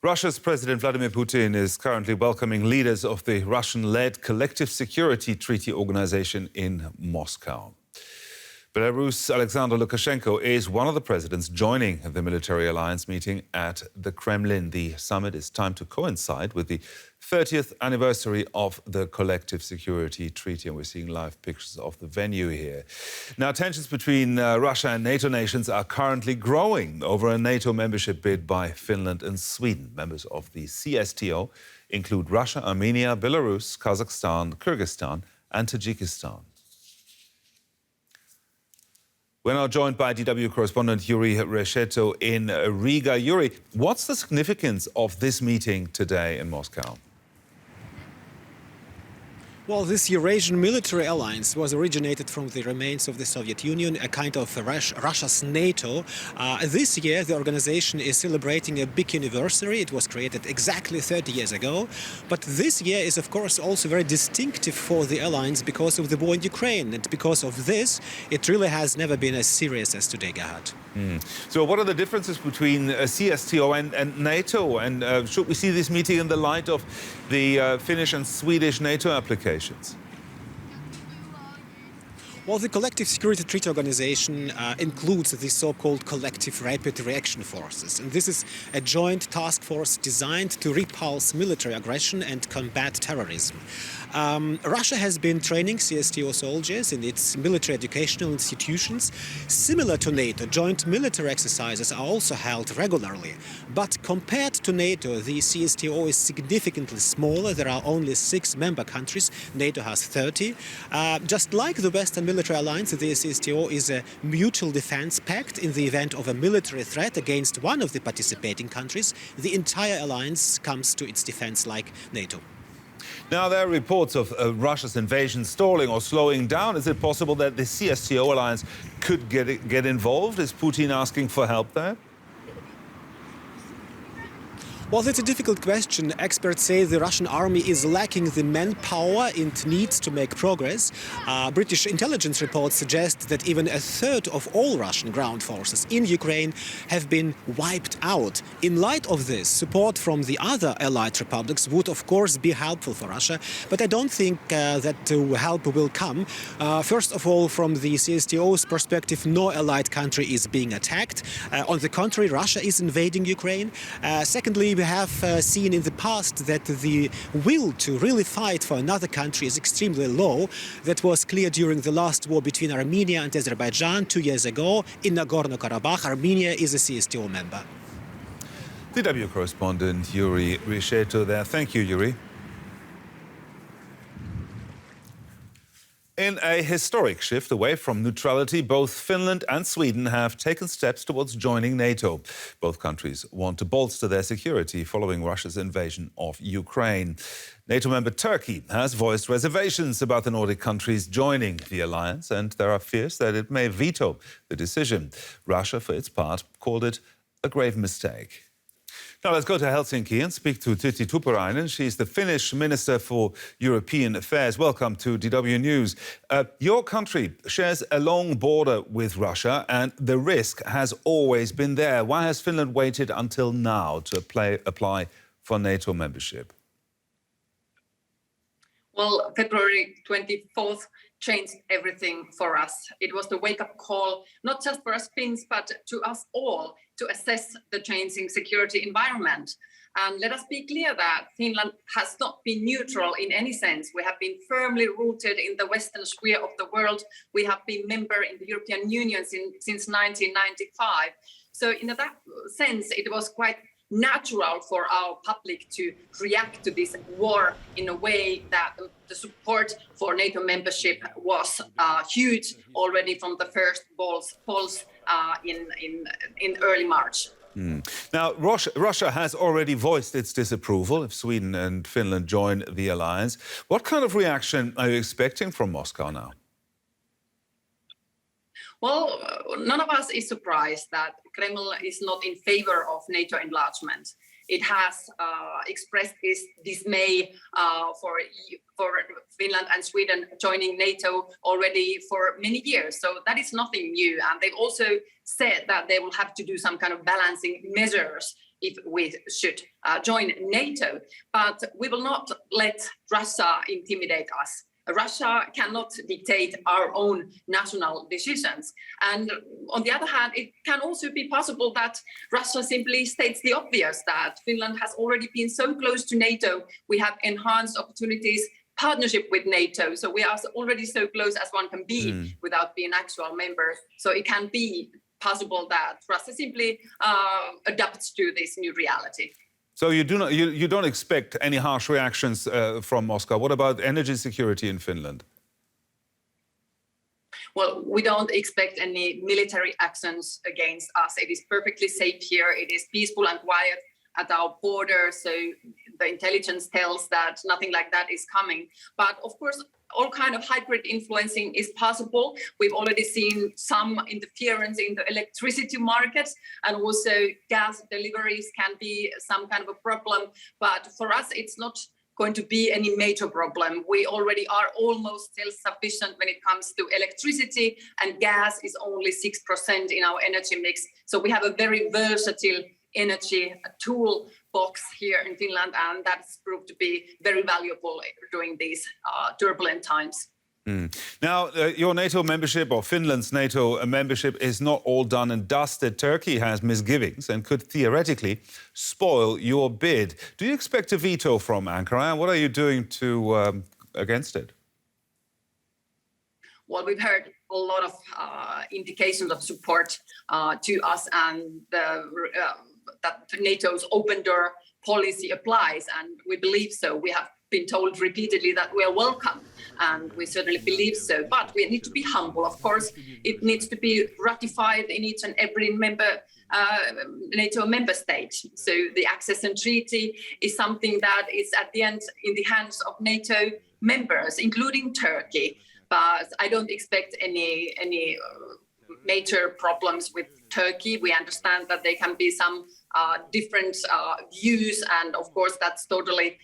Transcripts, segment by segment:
Russia's President Vladimir Putin is currently welcoming leaders of the Russian-led Collective Security Treaty Organization in Moscow. Belarus Alexander Lukashenko is one of the presidents joining the military alliance meeting at the Kremlin. The summit is timed to coincide with the 30th anniversary of the Collective Security Treaty, and we're seeing live pictures of the venue here. Now, tensions between Russia and NATO nations are currently growing over a NATO membership bid by Finland and Sweden. Members of the CSTO include Russia, Armenia, Belarus, Kazakhstan, Kyrgyzstan and Tajikistan. We're now joined by DW correspondent Yuri Resheto in Riga. Yuri, what's the significance of this meeting today in Moscow? Well, this Eurasian military alliance was originated from the remains of the Soviet Union, a kind of Russia's NATO. This year, the organization is celebrating a big anniversary. It was created exactly 30 years ago. But this year is, of course, also very distinctive for the alliance because of the war in Ukraine. And because of this, it really has never been as serious as today, Gerhard. So what are the differences between CSTO and NATO? And should we see this meeting in the light of the Finnish and Swedish NATO applications? Well, the Collective Security Treaty Organization includes the so-called Collective Rapid Reaction Forces. And this is a joint task force designed to repulse military aggression and combat terrorism. Russia has been training CSTO soldiers in its military educational institutions. Similar to NATO, joint military exercises are also held regularly. But compared to NATO, the CSTO is significantly smaller. There are only 6 member countries. NATO has 30. Just like the Western military alliance, the CSTO is a mutual defense pact. In the event of a military threat against one of the participating countries, the entire alliance comes to its defense like NATO. Now, there are reports of Russia's invasion stalling or slowing down. Is it possible that the CSTO alliance could get involved? Is Putin asking for help there? Well, that's a difficult question. Experts say the Russian army is lacking the manpower it needs to make progress. British intelligence reports suggest that even a third of all Russian ground forces in Ukraine have been wiped out. In light of this, support from the other allied republics would, of course, be helpful for Russia. But I don't think that help will come. First of all, from the CSTO's perspective, no allied country is being attacked. On the contrary, Russia is invading Ukraine. Secondly, we have seen in the past that the will to really fight for another country is extremely low. That was clear during the last war between Armenia and Azerbaijan 2 years ago. In Nagorno-Karabakh, Armenia is a CSTO member. DW correspondent Yuri Resheto there. Thank you, Yuri. In a historic shift away from neutrality, both Finland and Sweden have taken steps towards joining NATO. Both countries want to bolster their security following Russia's invasion of Ukraine. NATO member Turkey has voiced reservations about the Nordic countries joining the alliance, and there are fears that it may veto the decision. Russia, for its part, called it a grave mistake. Now let's go to Helsinki and speak to Tütti Tuppurainen. She's the Finnish Minister for European Affairs. Welcome to DW News. Your country shares a long border with Russia and the risk has always been there. Why has Finland waited until now to apply for NATO membership? Well, February 24th changed everything for us. It was the wake-up call, not just for us Finns, but to us all, to assess the changing security environment. And let us be clear that Finland has not been neutral in any sense. We have been firmly rooted in the Western sphere of the world. We have been member in the European Union since 1995. So in that sense, it was quite natural for our public to react to this war in a way that the support for NATO membership was huge already from the first polls in early March. Now, Russia has already voiced its disapproval if Sweden and Finland join the alliance. What kind of reaction are you expecting from Moscow now? Well, none of us is surprised that Kremlin is not in favor of NATO enlargement. It has expressed its dismay for Finland and Sweden joining NATO already for many years. So that is nothing new. And they've also said that they will have to do some kind of balancing measures if we should join NATO. But we will not let Russia intimidate us. Russia cannot dictate our own national decisions. And on the other hand, it can also be possible that Russia simply states the obvious, that Finland has already been so close to NATO. We have enhanced opportunities, partnership with NATO. So we are already so close as one can be without being an actual member. So it can be possible that Russia simply adapts to this new reality. So you don't expect any harsh reactions from Moscow. What about energy security in Finland? Well, we don't expect any military actions against us. It is perfectly safe here. It is peaceful and quiet at our border. So the intelligence tells that nothing like that is coming. But of course, all kind of hybrid influencing is possible. We've already seen some interference in the electricity markets, and also gas deliveries can be some kind of a problem. But for us, it's not going to be any major problem. We already are almost self-sufficient when it comes to electricity, and gas is only 6% in our energy mix. So we have a very versatile energy toolbox here in Finland, and that's proved to be very valuable during these turbulent times. Now, your NATO membership, or Finland's NATO membership, is not all done and dusted. Turkey has misgivings and could theoretically spoil your bid. Do you expect a veto from Ankara, and what are you doing to against it? Well, we've heard a lot of indications of support to us, and that NATO's open door policy applies, and we believe so. We have been told repeatedly that we are welcome, and we certainly believe so. But we need to be humble. Of course, it needs to be ratified in each and every NATO member state. So the accession treaty is something that is at the end in the hands of NATO members, including Turkey. But I don't expect any major problems with Turkey. We understand that there can be some different views, and of course that's totally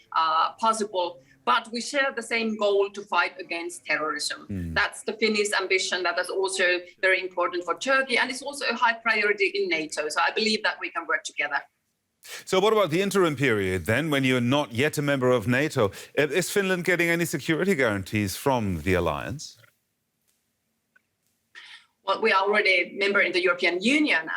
possible. But we share the same goal to fight against terrorism. That's the Finnish ambition. That is also very important for Turkey, and it's also a high priority in NATO. So I believe that we can work together. So what about the interim period then, when you're not yet a member of NATO? Is Finland getting any security guarantees from the alliance? Well, we are already a member in the European Union, and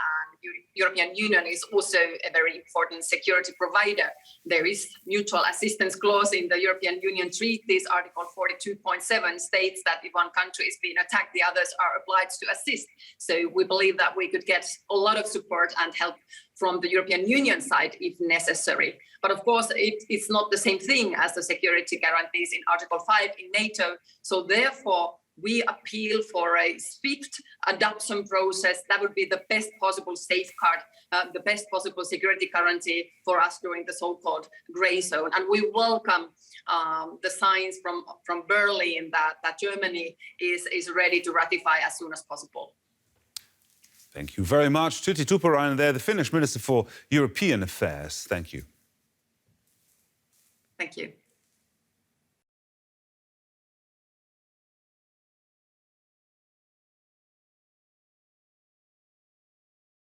European Union is also a very important security provider. There is mutual assistance clause in the European Union treaties. Article 42.7 states that if one country is being attacked, the others are obliged to assist. So we believe that we could get a lot of support and help from the European Union side if necessary. But of course, it's not the same thing as the security guarantees in Article 5 in NATO. So therefore, we appeal for a swift adoption process that would be the best possible safeguard, the best possible security guarantee for us during the so-called grey zone. And we welcome the signs from Berlin that Germany is ready to ratify as soon as possible. Thank you very much. Tütti Tuppurainen there, the Finnish Minister for European Affairs. Thank you. Thank you.